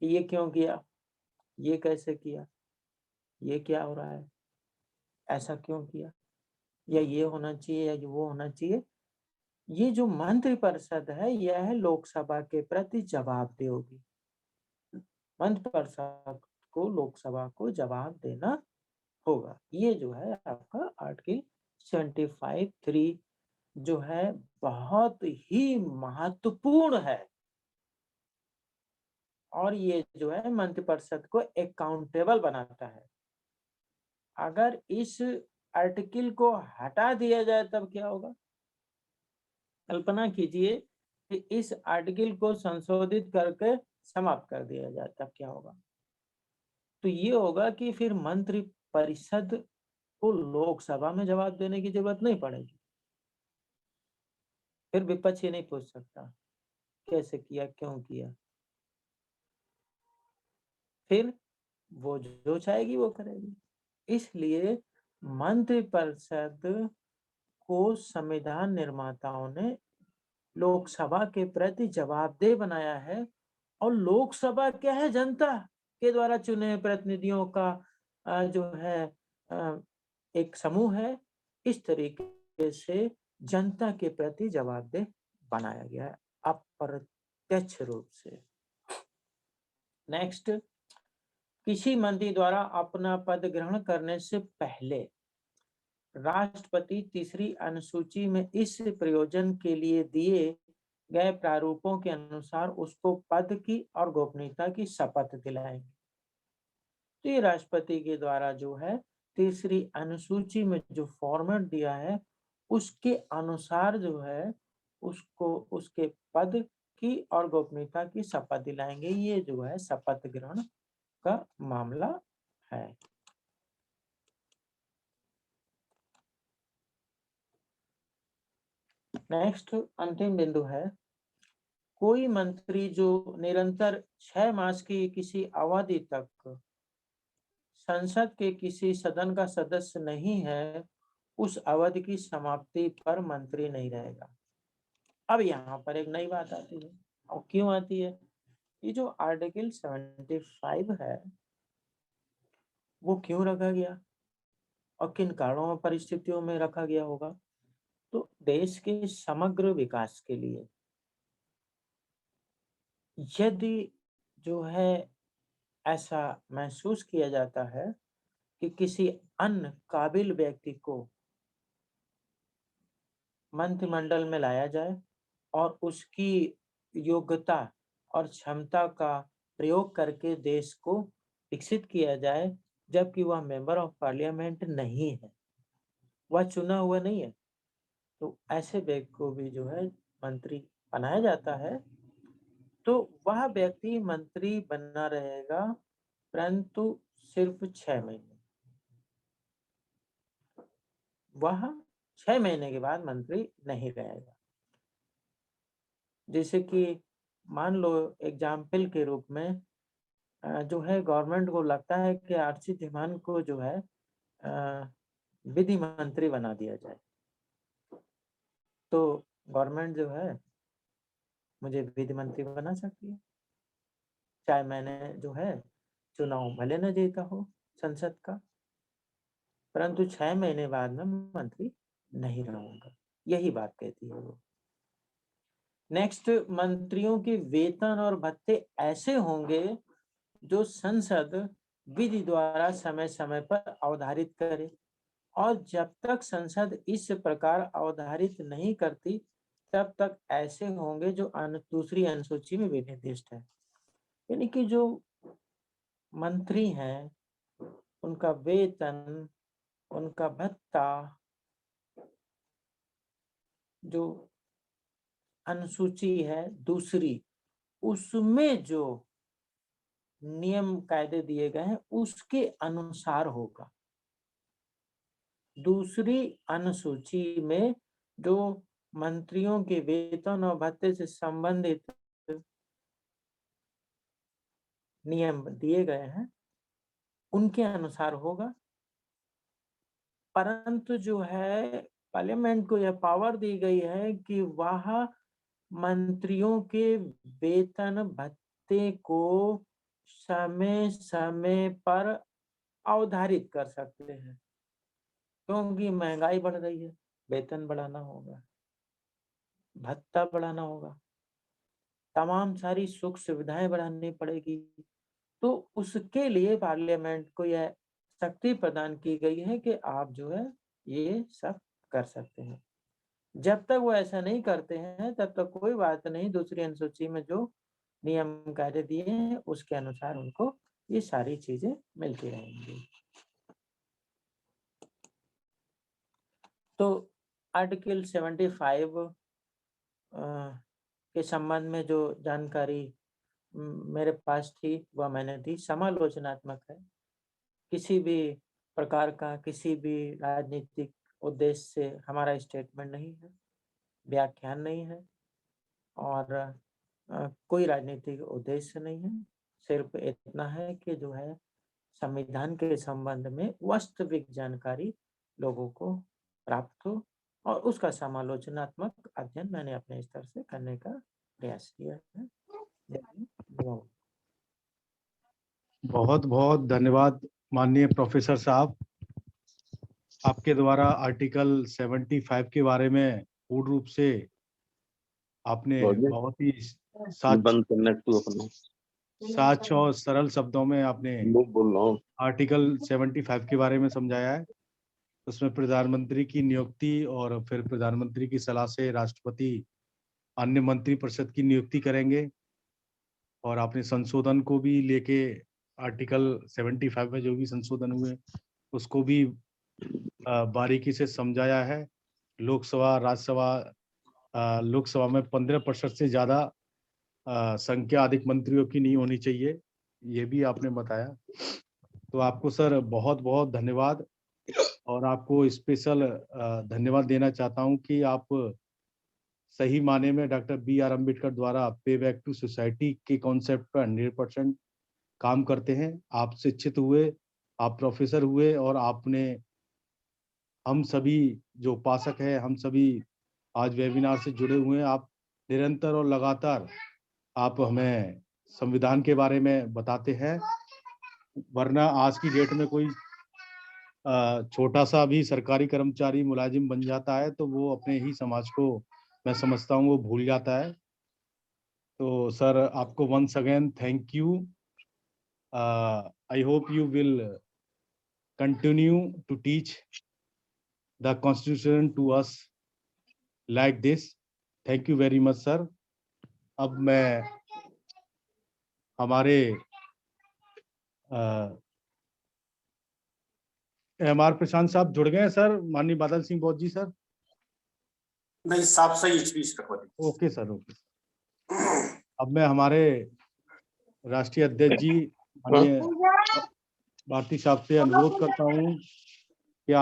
ये क्यों किया, ये कैसे किया, ये क्या हो रहा है, ऐसा क्यों किया, या ये होना चाहिए या वो होना चाहिए। ये जो मंत्रिपरिषद है यह है लोकसभा के प्रति जवाबदेह होगी। मंत्रिपरिषद को लोकसभा को जवाब देना होगा। ये जो है आपका आर्टिकल 75(3) जो है बहुत ही महत्वपूर्ण है, और ये जो है मंत्रिपरिषद को अकाउंटेबल बनाता है। अगर इस आर्टिकल को हटा दिया जाए तब क्या होगा? कल्पना कीजिए कि इस आर्टिकल को संशोधित करके समाप्त कर दिया जाए तब क्या होगा? तो ये होगा कि फिर मंत्री परिषद को लोकसभा में जवाब देने की जरूरत नहीं पड़ेगी। फिर विपक्ष ये नहीं पूछ सकता कैसे किया, क्यों किया। फिर वो जो चाहेगी वो करेगी। इसलिए मंत्रिपरिषद को संविधान निर्माताओं ने लोकसभा के प्रति जवाबदेह बनाया है। और लोकसभा क्या है? जनता के द्वारा चुने प्रतिनिधियों का जो है एक समूह है। इस तरीके से जनता के प्रति जवाबदेह बनाया गया है अप्रत्यक्ष रूप से। नेक्स्ट, किसी मंत्री द्वारा अपना पद ग्रहण करने से पहले राष्ट्रपति तीसरी अनुसूची में इस प्रयोजन के लिए दिए गए प्रारूपों के अनुसार उसको पद की और गोपनीयता की शपथ दिलाएंगे। तो ये राष्ट्रपति के द्वारा जो है तीसरी अनुसूची में जो फॉर्मेट दिया है उसके अनुसार जो है उसको उसके पद की और गोपनीयता की शपथ दिलाएंगे। ये जो है शपथ ग्रहण का मामला है। नेक्स्ट अंतिम बिंदु है, कोई मंत्री जो निरंतर 6 मास की किसी अवधि तक संसद के किसी सदन का सदस्य नहीं है, उस अवधि की समाप्ति पर मंत्री नहीं रहेगा। अब यहाँ पर एक नई बात आती है, और क्यों आती है? ये जो आर्टिकल 75 है वो क्यों रखा गया और किन कारणों और परिस्थितियों में रखा गया होगा? तो देश के समग्र विकास के लिए यदि जो है ऐसा महसूस किया जाता है कि किसी अन्य काबिल व्यक्ति को मंत्रिमंडल में लाया जाए और उसकी योग्यता और क्षमता का प्रयोग करके देश को विकसित किया जाए, जबकि वह मेंबर ऑफ पार्लियामेंट नहीं है, वह चुना हुआ नहीं है, तो ऐसे व्यक्ति को भी जो है मंत्री बनाया जाता है। तो वह व्यक्ति मंत्री बना रहेगा, परंतु सिर्फ 6 महीने। वह 6 महीने के बाद मंत्री नहीं रहेगा। जैसे कि मान लो एग्जाम्पल के रूप में जो है गवर्नमेंट को लगता है कि आरसी धीमान को जो है विधि मंत्री बना दिया जाए, तो गवर्नमेंट जो है मुझे विधि मंत्री बना सकती है, चाहे मैंने जो है चुनाव भले न जीता हो संसद का, परंतु 6 महीने बाद में मंत्री नहीं रहूंगा। यही बात कहती है वो। नेक्स्ट, मंत्रियों के वेतन और भत्ते ऐसे होंगे जो संसद विधि द्वारा समय समय पर अवधारित करे, और जब तक संसद इस प्रकार अवधारित नहीं करती तब तक ऐसे होंगे जो दूसरी अनुसूची में भी निर्दिष्ट है। यानी कि जो मंत्री हैं उनका वेतन, उनका भत्ता जो अनुसूची है दूसरी, उसमें जो नियम कायदे दिए गए हैं उसके अनुसार होगा। दूसरी अनुसूची में जो मंत्रियों के वेतन और भत्ते से संबंधित नियम दिए गए हैं उनके अनुसार होगा, परंतु जो है पार्लियामेंट को यह पावर दी गई है कि वह मंत्रियों के वेतन भत्ते को समय समय पर अवधारित कर सकते हैं, क्योंकि महंगाई बढ़ रही है, वेतन बढ़ाना होगा, भत्ता बढ़ाना होगा, तमाम सारी सुख सुविधाएं बढ़ानी पड़ेगी। तो उसके लिए पार्लियामेंट को यह शक्ति प्रदान की गई है कि आप जो है ये सब कर सकते हैं। जब तक वो ऐसा नहीं करते हैं तब तक कोई बात नहीं, दूसरी अनुसूची में जो नियम कायदे दिए हैं उसके अनुसार उनको ये सारी चीजें मिलती रहेंगी। तो आर्टिकल 75 के संबंध में जो जानकारी मेरे पास थी वह मैंने दी, समालोचनात्मक है, किसी भी प्रकार का किसी भी राजनीतिक उद्देश्य से हमारा स्टेटमेंट नहीं है, व्याख्यान नहीं है, और कोई राजनीतिक उद्देश्य नहीं है। सिर्फ इतना है कि जो है संविधान के संबंध में वास्तविक जानकारी लोगों को प्राप्त हो और उसका समालोचनात्मक अध्ययन मैंने अपने स्तर से करने का प्रयास किया है। जय हिंद, जय भारत। बहुत बहुत धन्यवाद माननीय प्रोफेसर साहब। आपके द्वारा आर्टिकल 75 के बारे में पूर्ण रूप से आपने बहुत ही बंद करना तू अपना साच और सरल शब्दों में आपने बोल रहा हूँ। आर्टिकल 75 के बारे में समझाया है। उसमें प्रधानमंत्री की नियुक्ति और फिर प्रधानमंत्री की सलाह से राष्ट्रपति अन्य मंत्री परिषद की नियुक्ति करेंगे, और आपने संशोधन को भी लेके आर्टिकल 75 में जो भी संशोधन हुए उसको भी बारीकी से समझाया है। लोकसभा राज्यसभा लोकसभा में 15% से ज्यादा संख्या अधिक मंत्रियों की नहीं होनी चाहिए, ये भी आपने बताया। तो आपको सर बहुत बहुत धन्यवाद, और आपको स्पेशल धन्यवाद देना चाहता हूं कि आप सही माने में डॉक्टर B.R. अम्बेडकर द्वारा पे बैक टू सोसाइटी के कॉन्सेप्ट पर 100% काम करते हैं। आप शिक्षित हुए, आप प्रोफेसर हुए, और आपने हम सभी जो उपासक हैं, हम सभी आज वेबिनार से जुड़े हुए हैं। आप निरंतर और लगातार आप हमें संविधान के बारे में बताते हैं, वरना आज की डेट में कोई छोटा सा भी सरकारी कर्मचारी मुलाजिम बन जाता है तो वो अपने ही समाज को, मैं समझता हूँ, वो भूल जाता है। तो सर आपको once again thank you. I hope you will continue to teach the constitution to us like this. Thank you very much sir. अब मैं हमारे MR प्रशांत साहब जुड़ गए हैं सर, माननीय बादल सिंह बौद्ध जी सर। नहीं, साफ सही स्पीच रखवा दी। Okay sir, okay. अब मैं हमारे राष्ट्रीय अध्यक्ष जी माननीय भारती साहब से अनुरोध करता हूं कि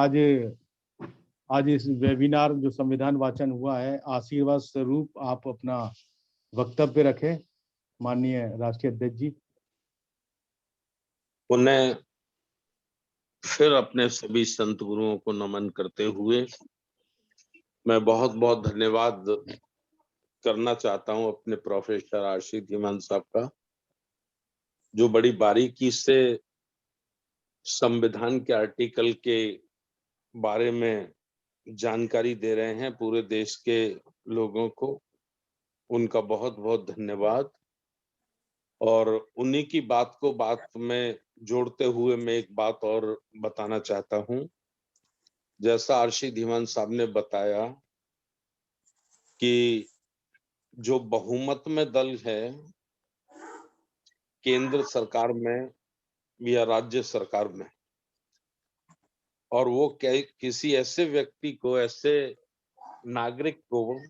आज इस वेबिनार जो संविधान वाचन हुआ है, आशीर्वाद स्वरूप आप अपना वक्तव्य रखें। माननीय राष्ट्रीय अध्यक्ष जी। उन्हें फिर अपने सभी संत गुरुओं को नमन करते हुए मैं बहुत बहुत धन्यवाद करना चाहता हूं अपने प्रोफेसर आरसी धीमान साहब का, जो बड़ी बारीकी से संविधान के आर्टिकल के बारे में जानकारी दे रहे हैं पूरे देश के लोगों को। उनका बहुत बहुत धन्यवाद। और उन्हीं की बात में जोड़ते हुए मैं एक बात और बताना चाहता हूं। जैसा आरसी धीमान साहब ने बताया कि जो बहुमत में दल है केंद्र सरकार में या राज्य सरकार में, और वो किसी ऐसे व्यक्ति को, ऐसे नागरिक को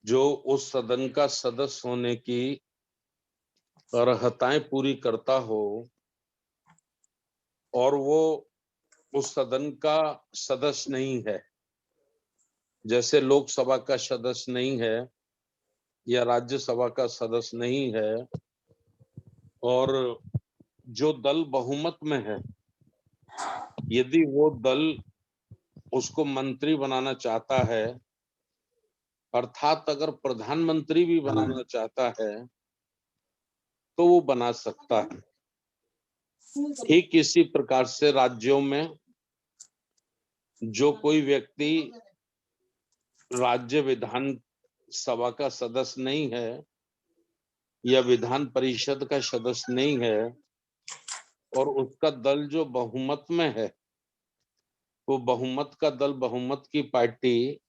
जो उस सदन का सदस्य होने की अर्हताएं पूरी करता हो और वो उस सदन का सदस्य नहीं है, जैसे लोकसभा का सदस्य नहीं है या राज्यसभा का सदस्य नहीं है, और जो दल बहुमत में है, यदि वो दल उसको मंत्री बनाना चाहता है, अर्थात अगर प्रधानमंत्री भी बनाना चाहता है तो वो बना सकता है। ठीक इसी प्रकार से राज्यों में जो कोई व्यक्ति राज्य विधान सभा का सदस्य नहीं है या विधान परिषद का सदस्य नहीं है और उसका दल जो बहुमत में है, वो बहुमत का दल, बहुमत की पार्टी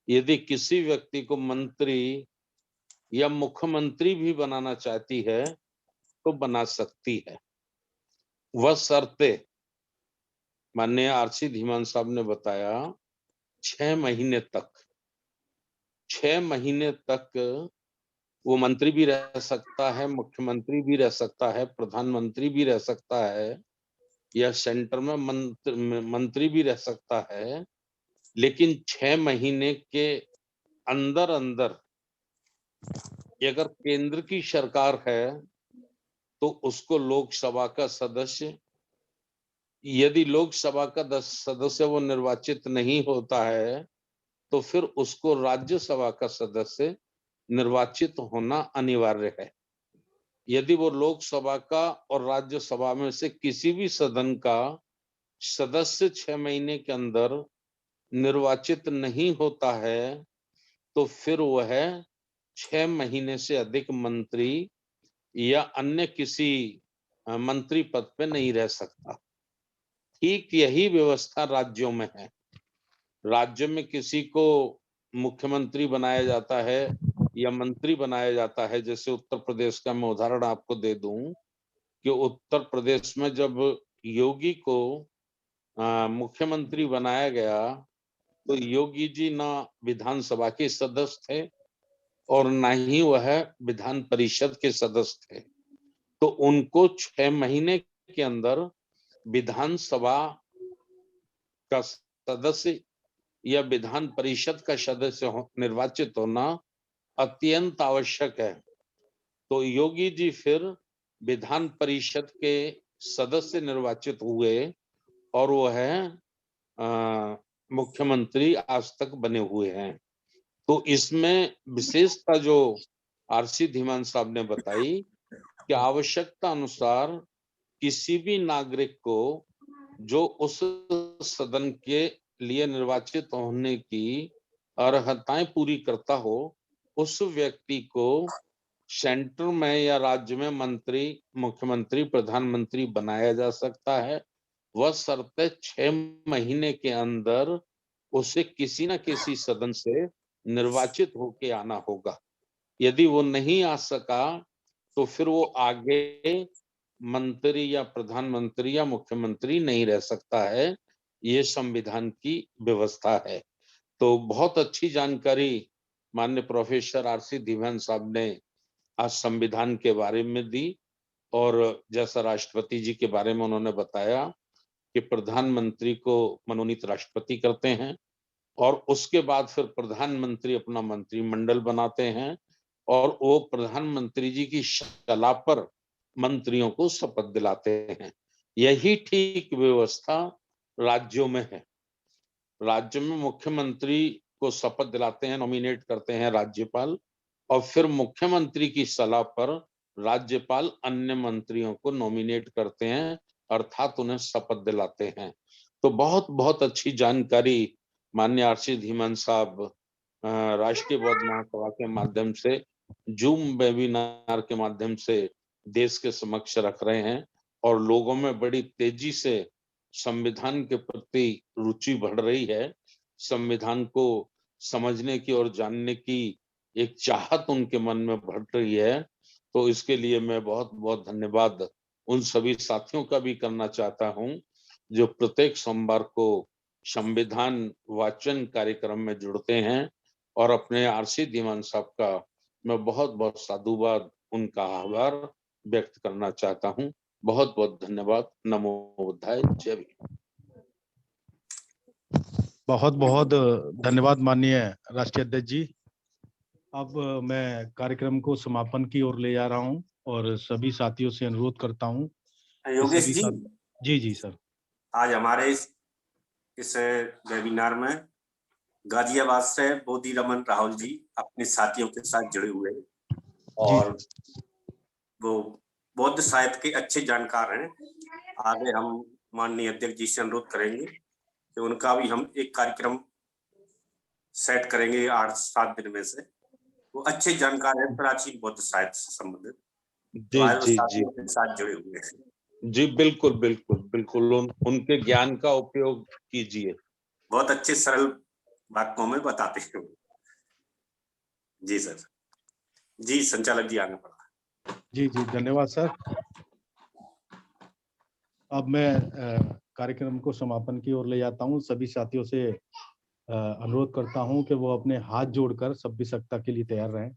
यदि किसी व्यक्ति को मंत्री या मुख्यमंत्री भी बनाना चाहती है तो बना सकती है। वह शर्तें माननीय आरसी धीमान साहब ने बताया 6 महीने तक वो मंत्री भी रह सकता है, मुख्यमंत्री भी रह सकता है, प्रधानमंत्री भी रह सकता है, या सेंटर में मंत्री भी रह सकता है, लेकिन 6 महीने के अंदर अंदर अगर केंद्र की सरकार है तो उसको लोकसभा का सदस्य, यदि लोकसभा का सदस्य वो निर्वाचित नहीं होता है तो फिर उसको राज्यसभा का सदस्य निर्वाचित होना अनिवार्य है। यदि वो लोकसभा का और राज्यसभा में से किसी भी सदन का सदस्य 6 महीने के अंदर निर्वाचित नहीं होता है तो फिर वह 6 महीने से अधिक मंत्री या अन्य किसी मंत्री पद पे नहीं रह सकता। ठीक यही व्यवस्था राज्यों में है। राज्य में किसी को मुख्यमंत्री बनाया जाता है या मंत्री बनाया जाता है, जैसे उत्तर प्रदेश का मैं उदाहरण आपको दे दूं कि उत्तर प्रदेश में जब योगी को मुख्यमंत्री बनाया गया तो योगी जी ना विधानसभा के सदस्य थे और ना ही वह विधान परिषद के सदस्य थे। तो उनको 6 महीने के अंदर विधानसभा का सदस्य या विधान परिषद का सदस्य निर्वाचित होना अत्यंत आवश्यक है। तो योगी जी फिर विधान परिषद के सदस्य निर्वाचित हुए और वह मुख्यमंत्री आज तक बने हुए हैं। तो इसमें विशेषता जो आरसी धीमान साहब ने बताई कि आवश्यकता अनुसार किसी भी नागरिक को जो उस सदन के लिए निर्वाचित होने की अर्हताएं पूरी करता हो, उस व्यक्ति को सेंटर में या राज्य में मंत्री, मुख्यमंत्री, प्रधानमंत्री बनाया जा सकता है। वह शर्त 6 महीने के अंदर उसे किसी न किसी सदन से निर्वाचित होके आना होगा। यदि वो नहीं आ सका तो फिर वो आगे मंत्री या प्रधानमंत्री या मुख्यमंत्री नहीं रह सकता है। ये संविधान की व्यवस्था है। तो बहुत अच्छी जानकारी माननीय प्रोफेसर आरसी धीमान साहब ने आज संविधान के बारे में दी और जैसा राष्ट्रपति जी के बारे में उन्होंने बताया कि प्रधानमंत्री को मनोनीत राष्ट्रपति करते हैं और उसके बाद फिर प्रधानमंत्री अपना मंत्रिमंडल बनाते हैं और वो प्रधानमंत्री जी की सलाह पर मंत्रियों को शपथ दिलाते हैं। यही ठीक व्यवस्था राज्यों में है। राज्य में मुख्यमंत्री को शपथ दिलाते हैं, नॉमिनेट करते हैं राज्यपाल और फिर मुख्यमंत्री की सलाह पर राज्यपाल अन्य मंत्रियों को नॉमिनेट करते हैं, अर्थात उन्हें शपथ दिलाते हैं। तो बहुत बहुत अच्छी जानकारी माननीय आरसी धीमान साहब राष्ट्रीय बौद्ध महासभा के माध्यम से, जूम वेबिनार के माध्यम से देश के समक्ष रख रहे हैं और लोगों में बड़ी तेजी से संविधान के प्रति रुचि बढ़ रही है। संविधान को समझने की और जानने की एक चाहत उनके मन में बढ़ रही है। तो इसके लिए मैं बहुत बहुत धन्यवाद उन सभी साथियों का भी करना चाहता हूं जो प्रत्येक सोमवार को संविधान वाचन कार्यक्रम में जुड़ते हैं और अपने आरसी धीमान साहब का मैं बहुत बहुत साधुवाद, उनका आभार व्यक्त करना चाहता हूं। बहुत बहुत धन्यवाद। नमो बुद्धाय। जय भीम। बहुत बहुत धन्यवाद माननीय राष्ट्रीय अध्यक्ष जी। अब मैं कार्यक्रम को समापन की ओर ले जा रहा हूं और सभी साथियों से अनुरोध करता हूं। योगेश जी, जी सर। आज हमारे इस वेबिनार में गाजियाबाद से बोधी रमन राहुल जी अपने साथियों के साथ जुड़े हुए हैं और वो बौद्ध साहित्य के अच्छे जानकार हैं। आगे हम माननीय अध्यक्ष जी से अनुरोध करेंगे कि उनका भी हम एक कार्यक्रम सेट करेंगे 8-7 दिन में से। वो अच्छे जानकार हैं प्राचीन बौद्ध साहित्य से संबंधित, जी के साथ जुड़े हुए हैं। जी बिल्कुल बिल्कुल बिल्कुल उनके ज्ञान का उपयोग कीजिए। बहुत अच्छे सरल वाक्यों में बताते हैं। जी सर। जी संचालक जी आगे बढ़ा। जी धन्यवाद सर। अब मैं कार्यक्रम को समापन की ओर ले जाता हूं। सभी साथियों से अनुरोध करता हूं कि वो अपने हाथ जोड़कर सभ्य सत्ता के लिए तैयार रहें।